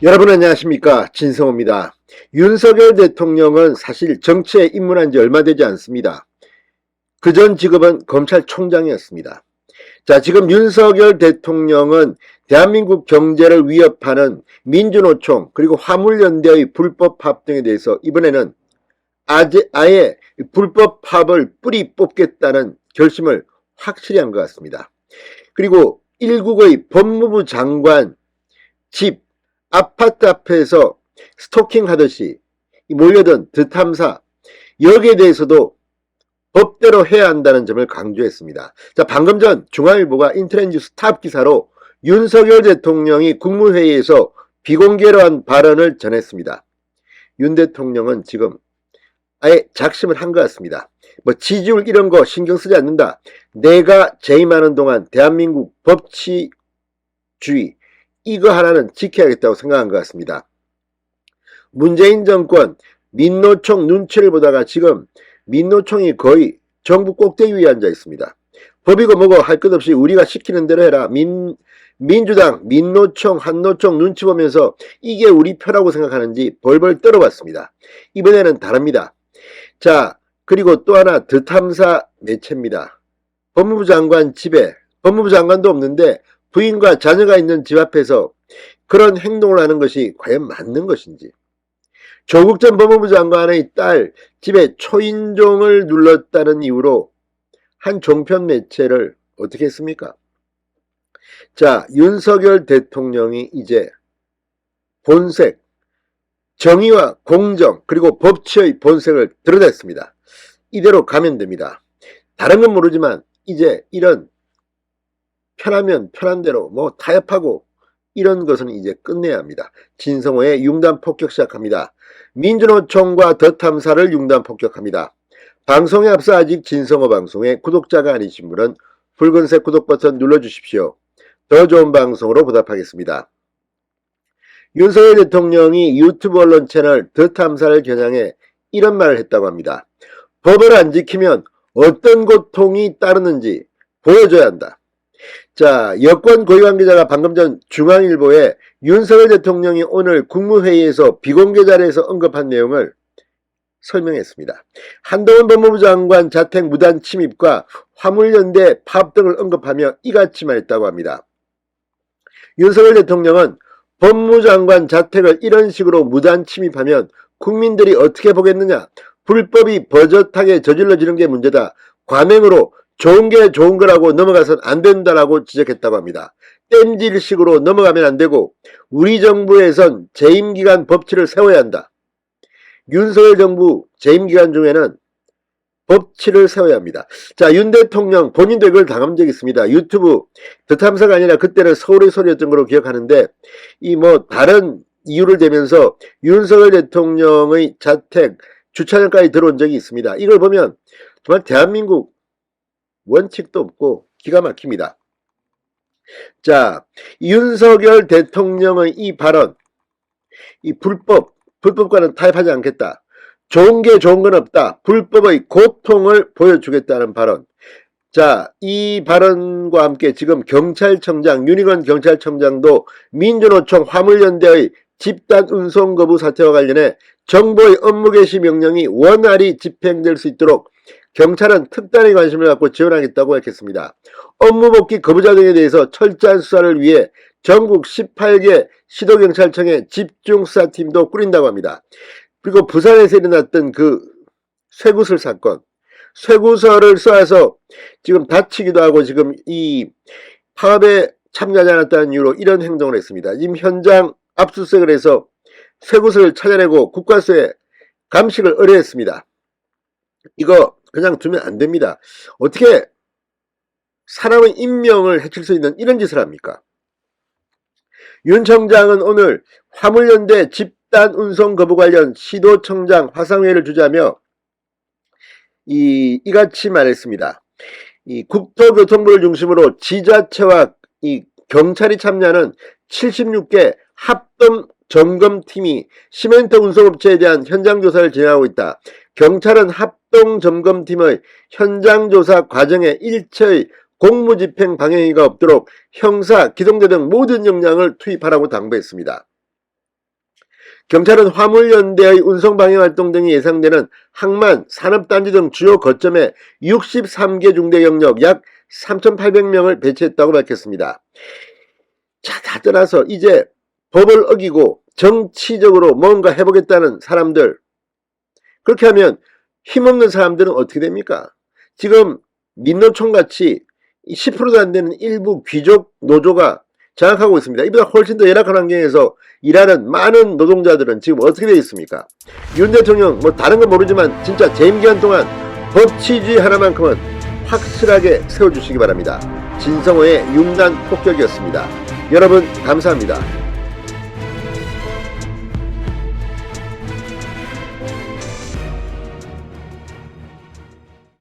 여러분 안녕하십니까, 진성호입니다. 윤석열 대통령은 사실 정치에 입문한 지 얼마 되지 않습니다. 그전 직업은 검찰총장이었습니다. 자, 지금 윤석열 대통령은 대한민국 경제를 위협하는 민주노총 그리고 화물연대의 불법 파업 등에 대해서 이번에는 아예 불법 파업을 뿌리 뽑겠다는 결심을 확실히 한 것 같습니다. 그리고 일국의 법무부 장관 집 아파트 앞에서 스토킹 하듯이 몰려든 드탐사, 여기에 대해서도 법대로 해야 한다는 점을 강조했습니다. 자, 방금 전 중앙일보가 인터넷 뉴스 탑 기사로 윤석열 대통령이 국무회의에서 비공개로 한 발언을 전했습니다. 윤 대통령은 지금 아예 작심을 한 것 같습니다. 지지율 이런 거 신경 쓰지 않는다. 내가 재임하는 동안 대한민국 법치주의 이거 하나는 지켜야겠다고 생각한 것 같습니다. 문재인 정권 민노총 눈치를 보다가 지금 민노총이 거의 정부 꼭대기 위에 앉아 있습니다. 법이고 뭐고 할 것 없이 우리가 시키는 대로 해라. 민주당, 민노총, 한노총 눈치 보면서 이게 우리 표라고 생각하는지 벌벌 떨어봤습니다. 이번에는 다릅니다. 자, 그리고 또 하나 드탐사 매체입니다. 법무부 장관 집에 법무부 장관도 없는데 부인과 자녀가 있는 집 앞에서 그런 행동을 하는 것이 과연 맞는 것인지, 조국 전 법무부 장관의 딸 집에 초인종을 눌렀다는 이유로 한 종편 매체를 어떻게 했습니까? 자, 윤석열 대통령이 이제 본색, 정의와 공정 그리고 법치의 본색을 드러냈습니다. 이대로 가면 됩니다. 다른 건 모르지만 이제 이런 편하면 편한 대로 타협하고 이런 것은 이제 끝내야 합니다. 진성호의 융단 폭격 시작합니다. 민주노총과 더탐사를 융단 폭격합니다. 방송에 앞서 아직 진성호 방송에 구독자가 아니신 분은 붉은색 구독 버튼 눌러주십시오. 더 좋은 방송으로 보답하겠습니다. 윤석열 대통령이 유튜브 언론 채널 더탐사를 겨냥해 이런 말을 했다고 합니다. 법을 안 지키면 어떤 고통이 따르는지 보여줘야 한다. 자, 여권 고위 관계자가 방금 전 중앙일보에 윤석열 대통령이 오늘 국무회의에서 비공개 자리에서 언급한 내용을 설명했습니다. 한동훈 법무부 장관 자택 무단 침입과 화물연대 파업 등을 언급하며 이같이 말했다고 합니다. 윤석열 대통령은 법무부 장관 자택을 이런 식으로 무단 침입하면 국민들이 어떻게 보겠느냐. 불법이 버젓하게 저질러지는 게 문제다. 관행으로 좋은 게 좋은 거라고 넘어가선 안 된다라고 지적했다고 합니다. 땜질식으로 넘어가면 안 되고 우리 정부에선 재임기간 법치를 세워야 한다. 윤석열 정부 재임기간 중에는 법치를 세워야 합니다. 자, 윤 대통령 본인도 이걸 당한 적이 있습니다. 유튜브 더탐사가 아니라 그때는 서울의 소리였던 걸로 기억하는데 다른 이유를 대면서 윤석열 대통령의 자택 주차장까지 들어온 적이 있습니다. 이걸 보면 정말 대한민국 원칙도 없고 기가 막힙니다. 자, 윤석열 대통령의 이 발언, 이 불법과는 타협하지 않겠다. 좋은 게 좋은 건 없다. 불법의 고통을 보여주겠다는 발언. 자, 이 발언과 함께 지금 경찰청장, 윤희건 경찰청장도 민주노총 화물연대의 집단 운송 거부 사태와 관련해 정부의 업무 개시 명령이 원활히 집행될 수 있도록 경찰은 특단의 관심을 갖고 지원하겠다고 밝혔습니다. 업무 복귀 거부자 등에 대해서 철저한 수사를 위해 전국 18개 시도경찰청의 집중수사팀도 꾸린다고 합니다. 그리고 부산에서 일어났던 그 쇠구슬 사건, 쇠구슬을 쏘아서 지금 다치기도 하고 지금 이 파업에 참여하지 않았다는 이유로 이런 행동을 했습니다. 지금 현장 압수수색을 해서 쇠구슬을 찾아내고 국과수에 감식을 의뢰했습니다. 이거 그냥 두면 안 됩니다. 어떻게 사람의 인명을 해칠 수 있는 이런 짓을 합니까? 윤 청장은 오늘 화물연대 집단 운송 거부 관련 시도청장 화상회의를 주재하며 이같이 말했습니다. 이 국토교통부를 중심으로 지자체와 이 경찰이 참여하는 76개 합동 점검팀이 시멘트 운송업체에 대한 현장조사를 진행하고 있다. 경찰은 합동점검팀의 현장조사 과정에 일체의 공무집행 방해가 없도록 형사, 기동대 등 모든 역량을 투입하라고 당부했습니다. 경찰은 화물연대의 운송방해활동 등이 예상되는 항만, 산업단지 등 주요 거점에 63개 중대 경력 약 3,800명을 배치했다고 밝혔습니다. 자, 다 떠나서 이제 법을 어기고 정치적으로 뭔가 해보겠다는 사람들, 그렇게 하면 힘없는 사람들은 어떻게 됩니까? 지금 민노총같이 10%도 안 되는 일부 귀족 노조가 장악하고 있습니다. 이보다 훨씬 더 열악한 환경에서 일하는 많은 노동자들은 지금 어떻게 되어 있습니까? 윤 대통령 뭐 다른 건 모르지만 진짜 재임 기간 동안 법치주의 하나만큼은 확실하게 세워주시기 바랍니다. 진성호의 융단 폭격이었습니다. 여러분 감사합니다.